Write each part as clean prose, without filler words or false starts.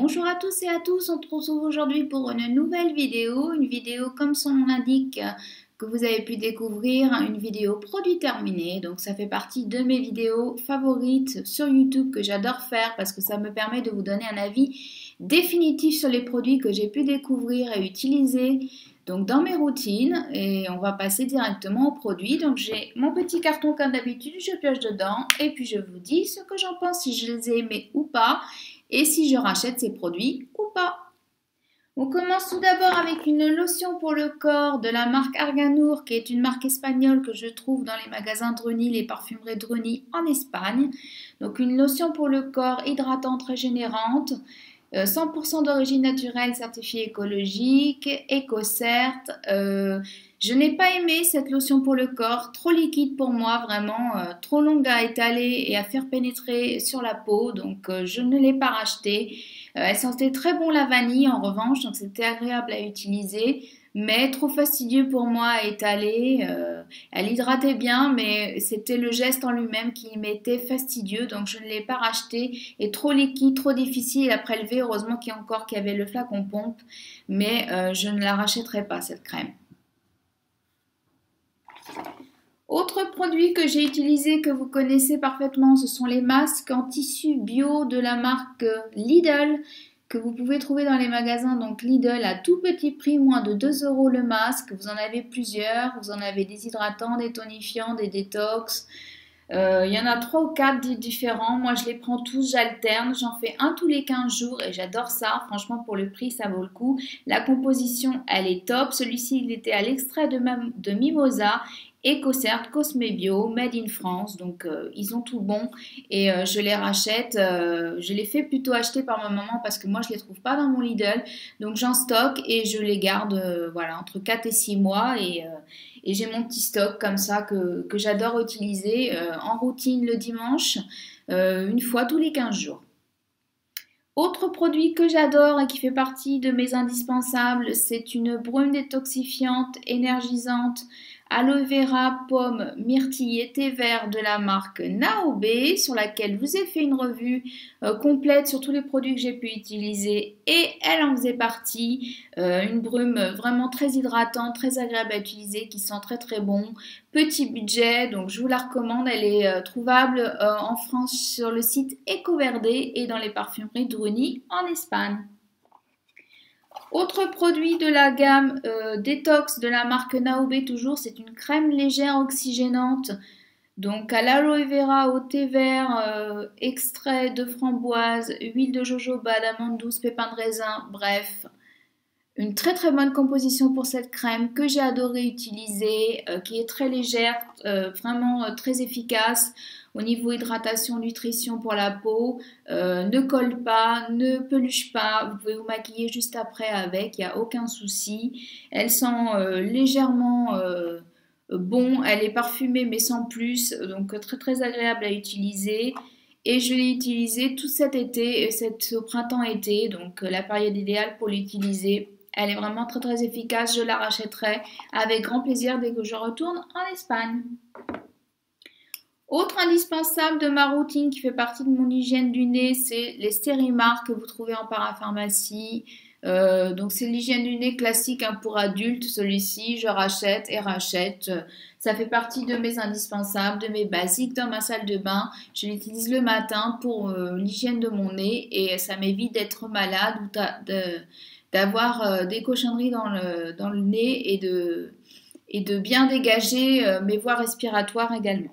Bonjour à tous et à tous, on se retrouve aujourd'hui pour une nouvelle vidéo, comme son nom l'indique que vous avez pu découvrir, une vidéo produit terminé. Donc ça fait partie de mes vidéos favorites sur YouTube que j'adore faire parce que ça me permet de vous donner un avis définitif sur les produits que j'ai pu découvrir et utiliser donc dans mes routines. Et on va passer directement aux produits. Donc j'ai mon petit carton comme d'habitude, je pioche dedans et puis je vous dis ce que j'en pense, si je les ai aimés ou pas. Et si je rachète ces produits ou pas. On commence tout d'abord avec une lotion pour le corps de la marque Arganur, qui est une marque espagnole que je trouve dans les magasins Druni, les parfumeries Druni en Espagne. Donc une lotion pour le corps hydratante régénérante, 100% d'origine naturelle, certifiée écologique, EcoCert. Je n'ai pas aimé cette lotion pour le corps, trop liquide pour moi, vraiment trop longue à étaler et à faire pénétrer sur la peau, donc je ne l'ai pas rachetée. Elle sentait très bon la vanille en revanche, donc c'était agréable à utiliser, mais trop fastidieux pour moi à étaler. Elle hydratait bien, mais c'était le geste en lui-même qui m'était fastidieux, donc je ne l'ai pas racheté. Et trop liquide, trop difficile à prélever. Heureusement qu'il y avait le flacon pompe, mais je ne la rachèterai pas cette crème. Autre produit que j'ai utilisé, que vous connaissez parfaitement, ce sont les masques en tissu bio de la marque Lidl, que vous pouvez trouver dans les magasins. Donc Lidl à tout petit prix, moins de 2 € le masque. Vous en avez plusieurs, vous en avez des hydratants, des tonifiants, des détox. Il y en a 3 ou 4 différents. Moi je les prends tous, j'alterne, j'en fais un tous les 15 jours et j'adore ça. Franchement pour le prix ça vaut le coup. La composition elle est top. Celui-ci il était à l'extrait de mimosa. EcoCert, Cosmebio, Made in France, donc ils ont tout bon et je les rachète. Je les fais plutôt acheter par ma maman parce que moi je les trouve pas dans mon Lidl, donc j'en stocke et je les garde voilà, entre 4 et 6 mois et j'ai mon petit stock comme ça que j'adore utiliser en routine le dimanche, une fois tous les 15 jours. Autre produit que j'adore et qui fait partie de mes indispensables, c'est une brume détoxifiante, énergisante, aloe vera, pomme, myrtille et thé vert de la marque Naobe, sur laquelle je vous ai fait une revue complète sur tous les produits que j'ai pu utiliser et elle en faisait partie. Une brume vraiment très hydratante, très agréable à utiliser, qui sent très très bon. Petit budget, donc je vous la recommande. Elle est trouvable en France sur le site Ecoverde et dans les parfumeries Druni en Espagne. Autre produit de la gamme Détox de la marque Naobe toujours, c'est une crème légère oxygénante. Donc à l'aloe vera, au thé vert, extrait de framboise, huile de jojoba, d'amande douce, pépins de raisin, bref. Une très très bonne composition pour cette crème que j'ai adoré utiliser, qui est très légère, vraiment très efficace au niveau hydratation, nutrition pour la peau, ne colle pas, ne peluche pas, vous pouvez vous maquiller juste après avec, il n'y a aucun souci. Elle sent légèrement bon, elle est parfumée mais sans plus, donc très très agréable à utiliser. Et je l'ai utilisée tout cet été, au printemps-été, donc la période idéale pour l'utiliser. Elle est vraiment très très efficace, je la rachèterai avec grand plaisir dès que je retourne en Espagne. Autre indispensable de ma routine qui fait partie de mon hygiène du nez, c'est les Stérimar que vous trouvez en parapharmacie. Donc c'est l'hygiène du nez classique hein, pour adultes, celui-ci je rachète et rachète. Ça fait partie de mes indispensables, de mes basiques dans ma salle de bain. Je l'utilise le matin pour l'hygiène de mon nez et ça m'évite d'être malade ou d'avoir des cochonneries dans le nez et de bien dégager mes voies respiratoires également.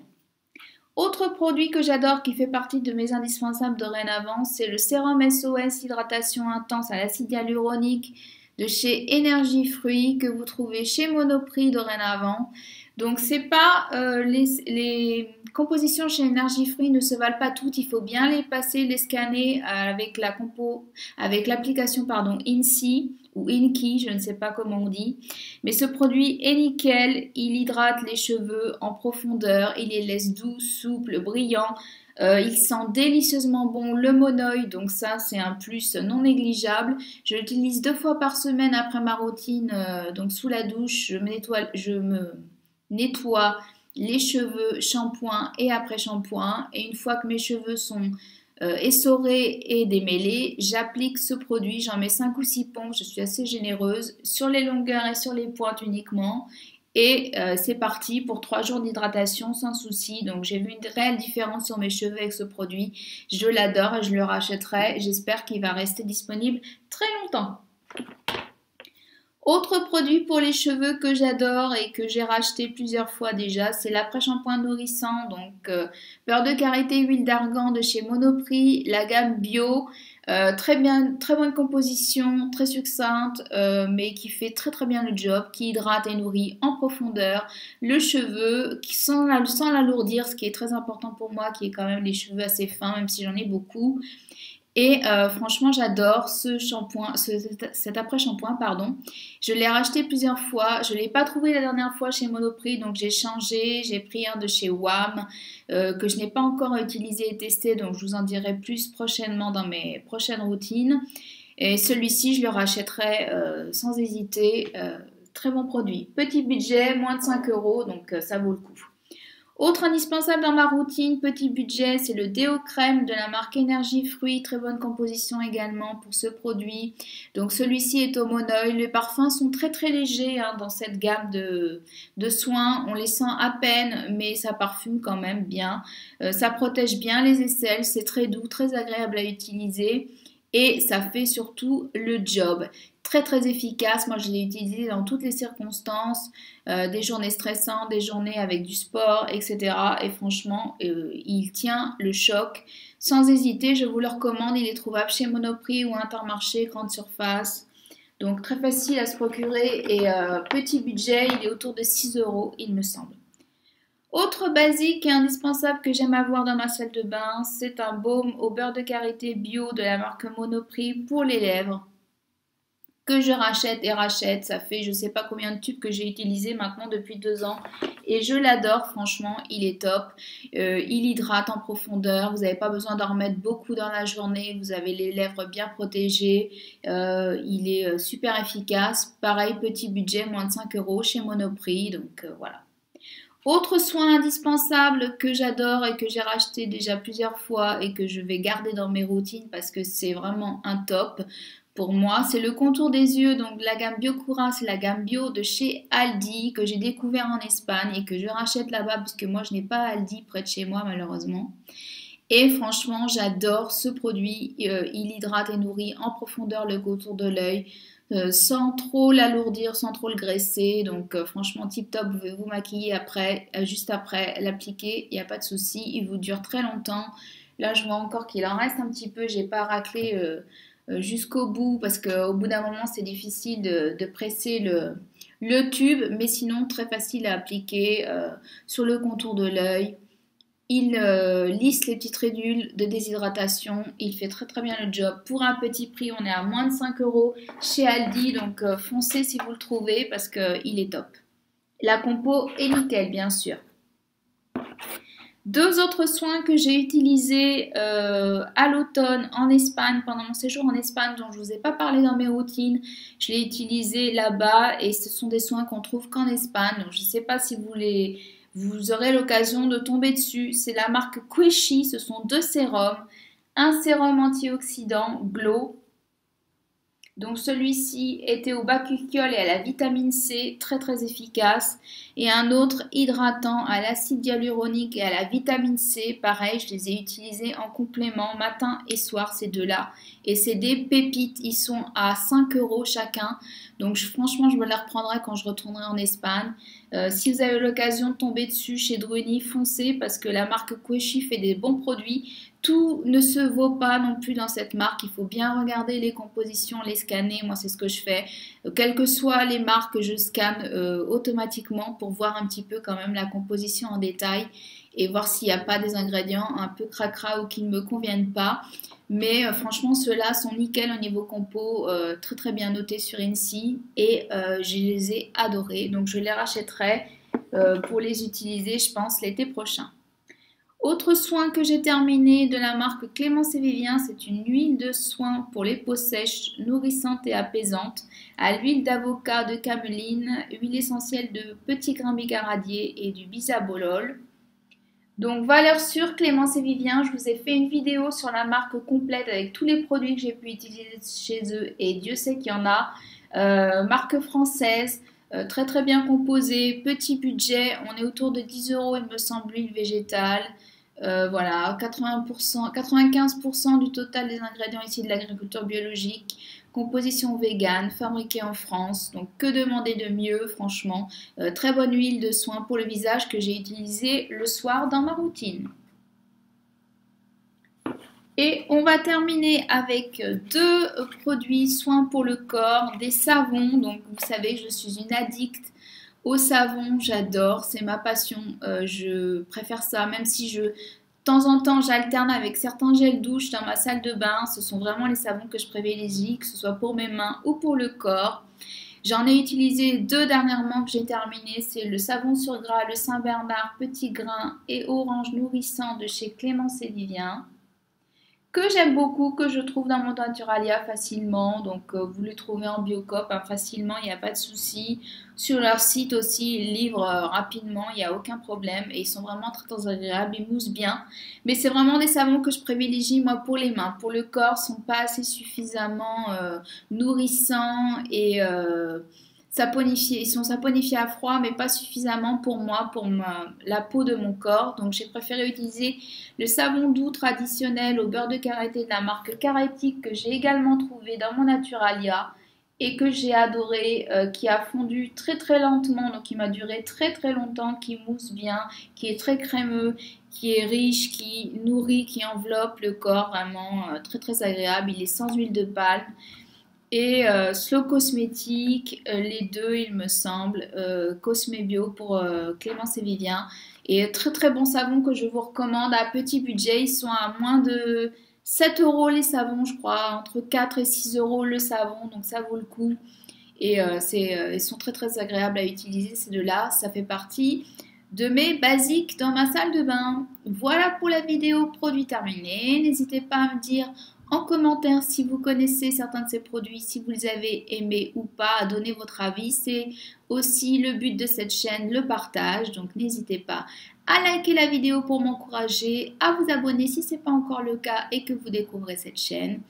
Autre produit que j'adore qui fait partie de mes indispensables dorénavant, c'est le sérum SOS Hydratation Intense à l'acide hyaluronique de chez Énergie Fruits que vous trouvez chez Monoprix dorénavant. Donc c'est pas les compositions chez Énergie Fruits ne se valent pas toutes, il faut bien les passer, les scanner avec l'application INSEE ou INKEY, je ne sais pas comment on dit. Mais ce produit est nickel, il hydrate les cheveux en profondeur, il les laisse doux, souples, brillants. Il sent délicieusement bon le monoï, donc ça c'est un plus non négligeable. Je l'utilise 2 fois par semaine après ma routine, donc sous la douche, je me nettoie les cheveux, shampoing et après shampoing. Et une fois que mes cheveux sont essorés et démêlés, j'applique ce produit, j'en mets 5 ou 6 pompes, je suis assez généreuse, sur les longueurs et sur les pointes uniquement. Et c'est parti pour 3 jours d'hydratation sans souci. Donc j'ai vu une réelle différence sur mes cheveux avec ce produit. Je l'adore et je le rachèterai. J'espère qu'il va rester disponible très longtemps. Autre produit pour les cheveux que j'adore et que j'ai racheté plusieurs fois déjà, c'est l'après-shampoing nourrissant. Donc beurre de karité, huile d'argan de chez Monoprix, la gamme bio. Très bien, très bonne composition, très succincte, mais qui fait très très bien le job, qui hydrate et nourrit en profondeur le cheveu, sans l'alourdir, ce qui est très important pour moi, qui est quand même les cheveux assez fins, même si j'en ai beaucoup. Et franchement, j'adore ce shampoing, cet après-shampoing, pardon. Je l'ai racheté plusieurs fois. Je ne l'ai pas trouvé la dernière fois chez Monoprix, donc j'ai changé. J'ai pris un de chez WAM que je n'ai pas encore utilisé et testé, donc je vous en dirai plus prochainement dans mes prochaines routines. Et celui-ci, je le rachèterai sans hésiter. Très bon produit. Petit budget, moins de 5 euros, donc ça vaut le coup. Autre indispensable dans ma routine, petit budget, c'est le déo crème de la marque Énergie Fruits, très bonne composition également pour ce produit. Donc celui-ci est au monoeil, les parfums sont très très légers dans cette gamme de soins, on les sent à peine mais ça parfume quand même bien. Ça protège bien les aisselles, c'est très doux, très agréable à utiliser et ça fait surtout le job. Très très efficace, moi je l'ai utilisé dans toutes les circonstances, des journées stressantes, des journées avec du sport, etc. Et franchement, il tient le choc. Sans hésiter, je vous le recommande, il est trouvable chez Monoprix ou Intermarché, grande surface. Donc très facile à se procurer et petit budget, il est autour de 6 euros il me semble. Autre basique et indispensable que j'aime avoir dans ma salle de bain, c'est un baume au beurre de karité bio de la marque Monoprix pour les lèvres que je rachète et rachète. Ça fait je sais pas combien de tubes que j'ai utilisé maintenant depuis 2 ans et je l'adore, franchement, il est top. Il hydrate en profondeur, vous n'avez pas besoin d'en remettre beaucoup dans la journée, vous avez les lèvres bien protégées, il est super efficace. Pareil, petit budget, moins de 5 euros chez Monoprix, donc voilà. Autre soin indispensable que j'adore et que j'ai racheté déjà plusieurs fois et que je vais garder dans mes routines parce que c'est vraiment un top pour moi, c'est le contour des yeux. Donc la gamme Biocura, c'est la gamme bio de chez Aldi que j'ai découvert en Espagne et que je rachète là-bas puisque moi je n'ai pas Aldi près de chez moi malheureusement. Et franchement, j'adore ce produit. Il hydrate et nourrit en profondeur le contour de l'œil. Sans trop l'alourdir, sans trop le graisser. Donc franchement tip top, vous pouvez vous maquiller après, juste après l'appliquer, il n'y a pas de souci, il vous dure très longtemps. Là je vois encore qu'il en reste un petit peu, j'ai pas raclé jusqu'au bout parce qu'au bout d'un moment c'est difficile de presser le tube, mais sinon très facile à appliquer sur le contour de l'œil. Il lisse les petites ridules de déshydratation. Il fait très très bien le job. Pour un petit prix, on est à moins de 5 euros chez Aldi. Donc foncez si vous le trouvez parce qu'il est top. La compo est nickel, bien sûr. 2 autres soins que j'ai utilisés à l'automne en Espagne, pendant mon séjour en Espagne, dont je ne vous ai pas parlé dans mes routines. Je l'ai utilisé là-bas et ce sont des soins qu'on trouve qu'en Espagne. Donc je ne sais pas si vous aurez l'occasion de tomber dessus. C'est la marque Queshi, ce sont 2 sérums. Un sérum antioxydant Glow. Donc celui-ci était au bakuchiol et à la vitamine C, très très efficace. Et un autre hydratant à l'acide hyaluronique et à la vitamine C, pareil, je les ai utilisés en complément matin et soir ces deux-là. Et c'est des pépites, ils sont à 5 euros chacun. Donc franchement, je me les reprendrai quand je retournerai en Espagne. Si vous avez l'occasion de tomber dessus chez Druni, foncez parce que la marque Queshi fait des bons produits. Tout ne se vaut pas non plus dans cette marque. Il faut bien regarder les compositions, les scanner. Moi, c'est ce que je fais. Quelles que soient les marques, je scanne automatiquement pour voir un petit peu quand même la composition en détail et voir s'il n'y a pas des ingrédients un peu cracra ou qui ne me conviennent pas. Mais franchement, ceux-là sont nickel au niveau compo, très très bien notés sur INSEE et je les ai adorés. Donc je les rachèterai pour les utiliser, je pense, l'été prochain. Autre soin que j'ai terminé de la marque Clémence et Vivien, c'est une huile de soin pour les peaux sèches, nourrissante et apaisante, à l'huile d'avocat, de cameline, huile essentielle de petit grain bigaradier et du bisabolol. Donc valeur sûre, Clémence et Vivien, je vous ai fait une vidéo sur la marque complète avec tous les produits que j'ai pu utiliser chez eux et Dieu sait qu'il y en a. Marque française, très très bien composée, petit budget, on est autour de 10 euros il me semble, l'huile végétale. Voilà, 80%, 95% du total des ingrédients ici de l'agriculture biologique, composition végane, fabriquée en France. Donc que demander de mieux, franchement. Très bonne huile de soin pour le visage que j'ai utilisée le soir dans ma routine. Et on va terminer avec deux produits soins pour le corps, des savons. Donc vous savez, je suis une addict au savon, j'adore, c'est ma passion. Je préfère ça, même si de temps en temps j'alterne avec certains gels douche dans ma salle de bain. Ce sont vraiment les savons que je privilégie, que ce soit pour mes mains ou pour le corps. J'en ai utilisé deux dernièrement que j'ai terminé. C'est le savon sur gras, le Saint-Bernard petit grain et orange nourrissant de chez Clémence et Vivien, que j'aime beaucoup, que je trouve dans mon Naturalia facilement. Donc vous les trouvez en Biocoop facilement, il n'y a pas de souci. Sur leur site aussi, ils livrent rapidement, il n'y a aucun problème. Et ils sont vraiment très, très agréables, ils moussent bien. Mais c'est vraiment des savons que je privilégie moi pour les mains. Pour le corps, ils ne sont pas assez suffisamment nourrissants et saponifiés. Ils sont saponifiés à froid, mais pas suffisamment pour moi, pour la peau de mon corps. Donc j'ai préféré utiliser le savon doux traditionnel au beurre de karité de la marque Carétique que j'ai également trouvé dans mon Naturalia et que j'ai adoré, qui a fondu très très lentement, donc qui m'a duré très très longtemps, qui mousse bien, qui est très crémeux, qui est riche, qui nourrit, qui enveloppe le corps, vraiment très très agréable. Il est sans huile de palme. Et Slow Cosmétique, les deux il me semble, Cosme Bio pour Clémence et Vivien. Et très très bon savon que je vous recommande à petit budget, ils sont à moins de 7 euros les savons je crois, entre 4 et 6 euros le savon, donc ça vaut le coup. Et ils sont très très agréables à utiliser ces deux-là, ça fait partie de mes basiques dans ma salle de bain. Voilà pour la vidéo produit terminé. N'hésitez pas à me dire en commentaire si vous connaissez certains de ces produits, si vous les avez aimés ou pas, à donner votre avis. C'est aussi le but de cette chaîne, le partage. Donc n'hésitez pas à liker la vidéo pour m'encourager, à vous abonner si ce n'est pas encore le cas et que vous découvrez cette chaîne.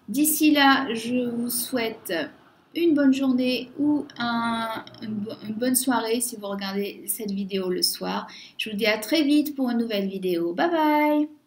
D'ici là, je vous souhaite une bonne journée ou une bonne soirée si vous regardez cette vidéo le soir. Je vous dis à très vite pour une nouvelle vidéo. Bye bye!